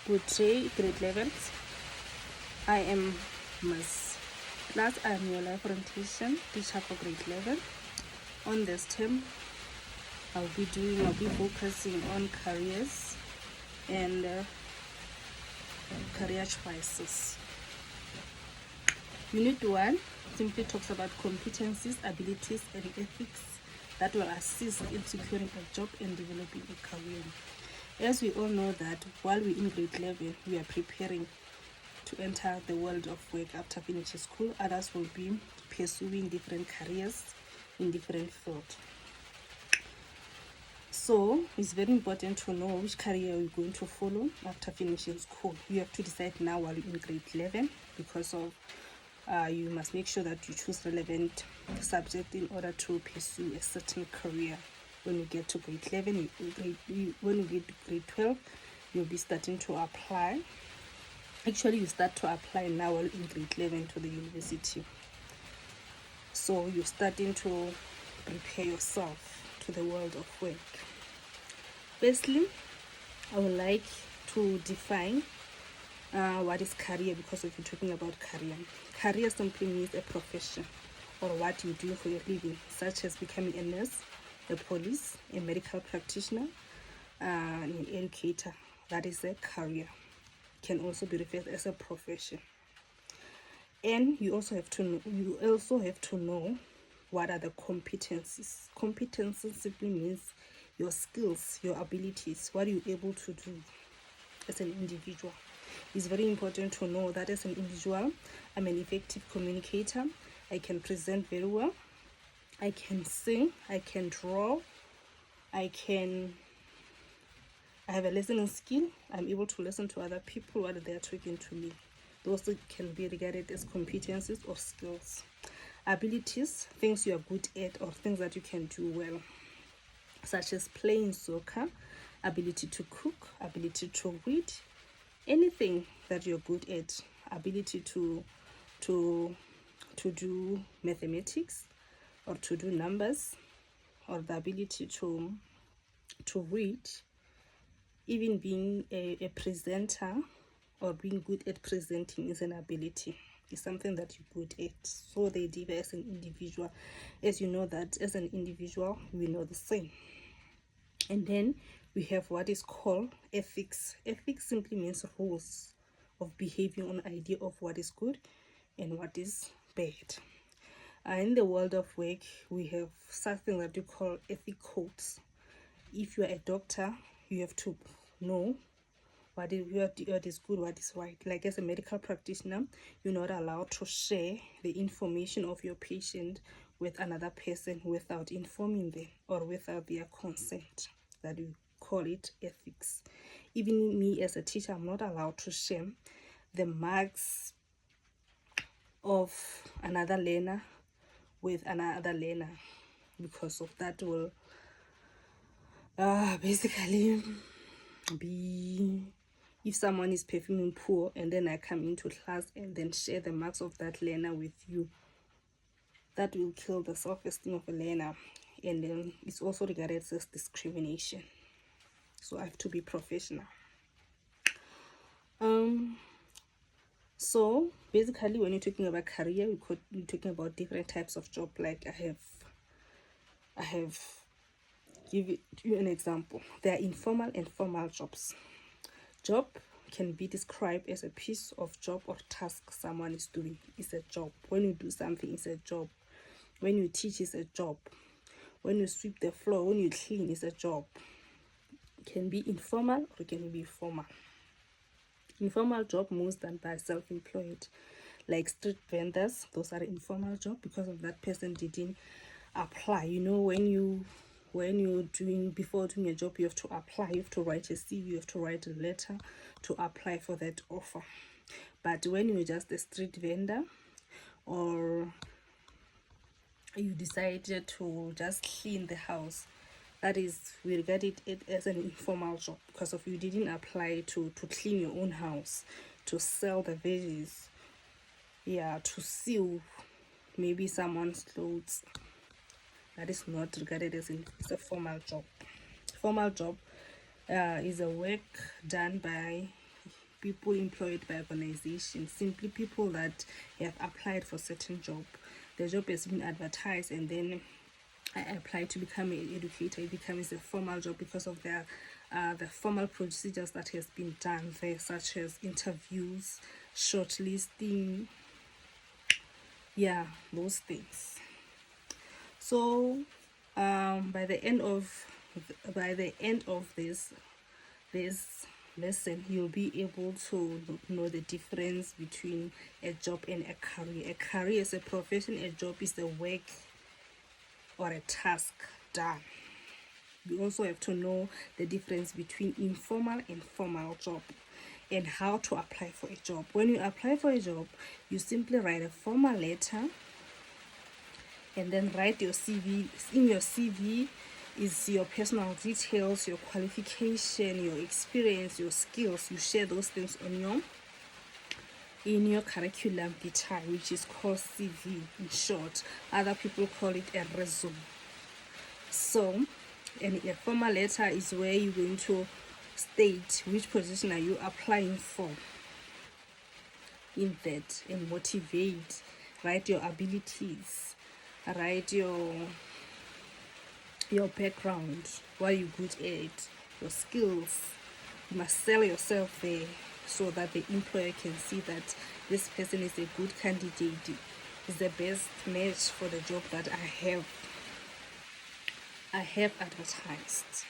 Good day, grade 11th. I am Ms. Plus, I am your life orientation teacher for grade 11. On this term, I'll be focusing on careers and career choices. Unit 1 simply talks about competencies, abilities, and ethics that will assist in securing a job and developing a career. As we all know that while we're in grade 11, we are preparing to enter the world of work after finishing school. Others will be pursuing different careers in different fields. So it's very important to know which career you're going to follow after finishing school. You have to decide now while you're in grade 11 because of you must make sure that you choose relevant subject in order to pursue a certain career. When you get to grade 11, when you get to grade 12, you'll be starting to apply. Actually, you start to apply now while in grade 11 to the university. So you're starting to prepare yourself to the world of work. Firstly, I would like to define what is career, because if you're talking about career simply means a profession or what you do for your living, such as becoming a nurse, a police, a medical practitioner, an educator. That is a career. Can also be referred as a profession. And you also have to know what are the competencies. Competencies simply means your skills, your abilities, what are you able to do as an individual. It's very important to know that as an individual, I'm an effective communicator. I can present very well. I can sing. I can draw. I have a listening skill. I'm able to listen to other people while they are talking to me. Those can be regarded as competencies or skills. Abilities, things you are good at or things that you can do well, such as playing soccer, ability to cook, ability to read, anything that you're good at, ability to do mathematics or to do numbers, or the ability to read. Even being a presenter or being good at presenting is an ability. It's something that you're good at. So they differ as an individual. As you know that as an individual, we know the same. And then we have what is called ethics. Ethics simply means rules of behaving on idea of what is good and what is bad. In the world of work, we have something that we call ethic codes. If you are a doctor, you have to know what is good, what is right. Like as a medical practitioner, you're not allowed to share the information of your patient with another person without informing them or without their consent. That we call it ethics. Even me as a teacher, I'm not allowed to share the marks of another learner with another learner, because of that will basically be, if someone is performing poor and then I come into class and then share the marks of that learner with you, that will kill the self-esteem of a learner, and then it's also regarded as discrimination. So I have to be professional. So basically, when you're talking about career, you're talking about different types of job. Like I have give you an example. There are informal and formal jobs. Job can be described as a piece of job or task someone is doing. It's a job. When you do something, it's a job. When you teach, it's a job. When you sweep the floor, when you clean, it's a job. It can be informal or it can be formal. Informal job most done by self-employed, like street vendors. Those are informal job because of that person didn't apply. You know, when you're before doing a job, you have to apply, you have to write a CV, you have to write a letter to apply for that offer. But when you're just a street vendor, or you decided to just clean the house, that is, we regard it as an informal job because of you didn't apply to clean your own house, to sell the veggies, to sew maybe someone's clothes. That is not regarded as it's a formal job. Formal job is a work done by people employed by organizations, simply people that have applied for certain job. The job has been advertised, and then I applied to become an educator. It becomes a formal job because of the formal procedures that has been done there, such as interviews, shortlisting, yeah, those things. So by the end of this lesson, you'll be able to know the difference between a job and a career. A career is a profession, a job is the work or a task done. You also have to know the difference between informal and formal job, and how to apply for a job. When you apply for a job, you simply write a formal letter and then write your CV. In your CV is your personal details, your qualification, your experience, your skills. You share those things in your curriculum vitae, which is called CV in short. Other people call it a resume. So, and a formal letter is where you're going to state which position are you applying for in that, and motivate, write your abilities, write your background, what you're good at, your skills. You must sell yourself there so that the employer can see that this person is a good candidate, is the best match for the job that I have advertised.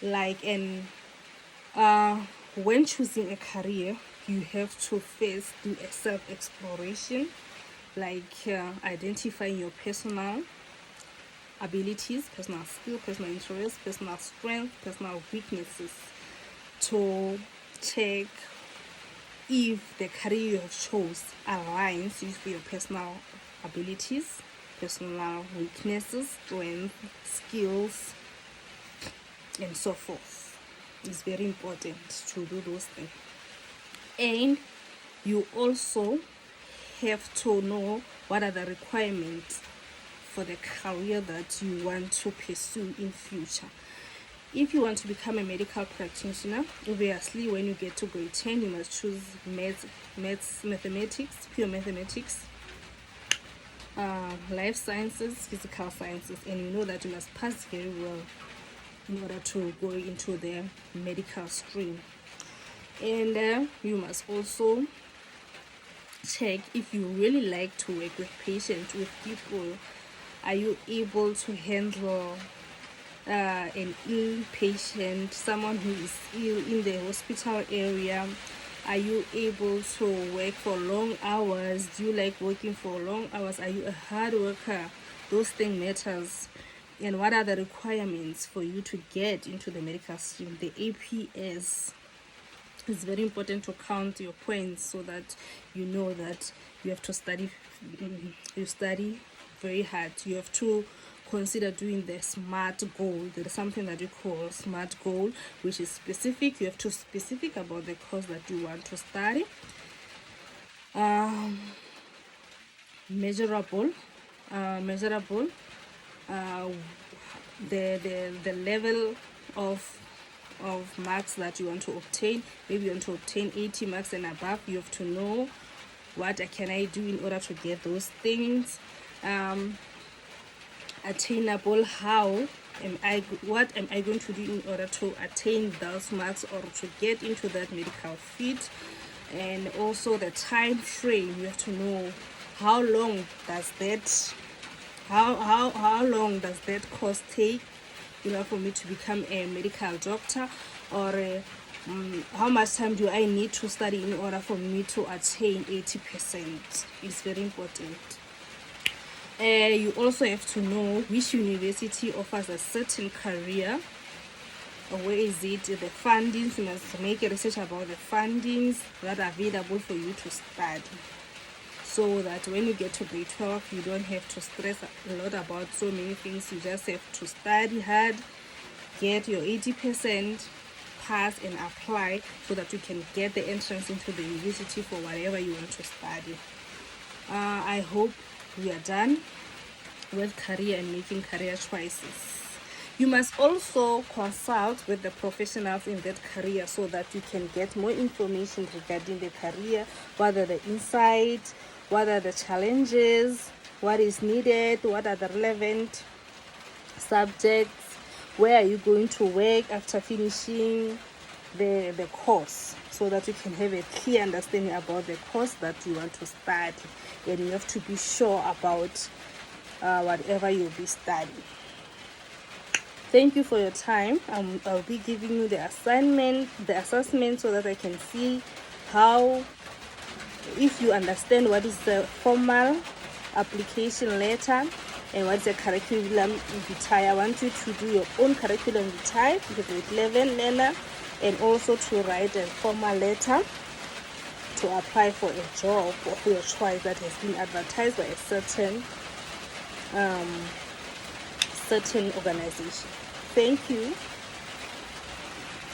Like, and when choosing a career, you have to first do a self-exploration, like identifying your personal abilities, personal skill, personal interests, personal strength, personal weaknesses, to check if the career you have chose aligns with your personal abilities, personal weaknesses, strength, skills, and so forth. It's very important to do those things. And you also have to know what are the requirements for the career that you want to pursue in future. If you want to become a medical practitioner, obviously when you get to grade 10, you must choose mathematics, pure mathematics, life sciences, physical sciences, and you know that you must pass very well in order to go into the medical stream. And you must also check if you really like to work with patients, with people. Are you able to handle an ill patient, someone who is ill in the hospital area? Are you able to work for long hours? Do you like working for long hours? Are you a hard worker? Those things matters. And what are the requirements for you to get into the medical stream? The APS. It's very important to count your points so that you know that you have to study. You study very hard. You have to consider doing the SMART goal. There is something that you call SMART goal, which is specific. You have to specific about the course that you want to study. Measurable. The level of marks that you want to obtain. Maybe you want to obtain 80 marks and above. You have to know what can I do in order to get those things. Attainable. What am I going to do in order to attain those marks or to get into that medical field? And also the time frame. You have to know how long does that course take in order for me to become a medical doctor, or how much time do I need to study in order for me to attain 80%. It's very important. You also have to know which university offers a certain career. Where is it? The fundings. You must make a research about the fundings that are available for you to study, so that when you get to grade 12, you don't have to stress a lot about so many things. You just have to study hard, get your 80%, pass and apply, so that you can get the entrance into the university for whatever you want to study. I hope we are done with career and making career choices. You must also consult with the professionals in that career so that you can get more information regarding the career, what are the insights, what are the challenges, what is needed, what are the relevant subjects, where are you going to work after finishing the course, so that you can have a clear understanding about the course that you want to study, and you have to be sure about whatever you'll be studying. Thank you for your time. I'll be giving you the assessment, so that I can see how, if you understand what is the formal application letter and what is the curriculum vitae. I want you to do your own curriculum vitae, the grade 11 learner, and also to write a formal letter to apply for a job of your choice that has been advertised by a certain organization. Thank you.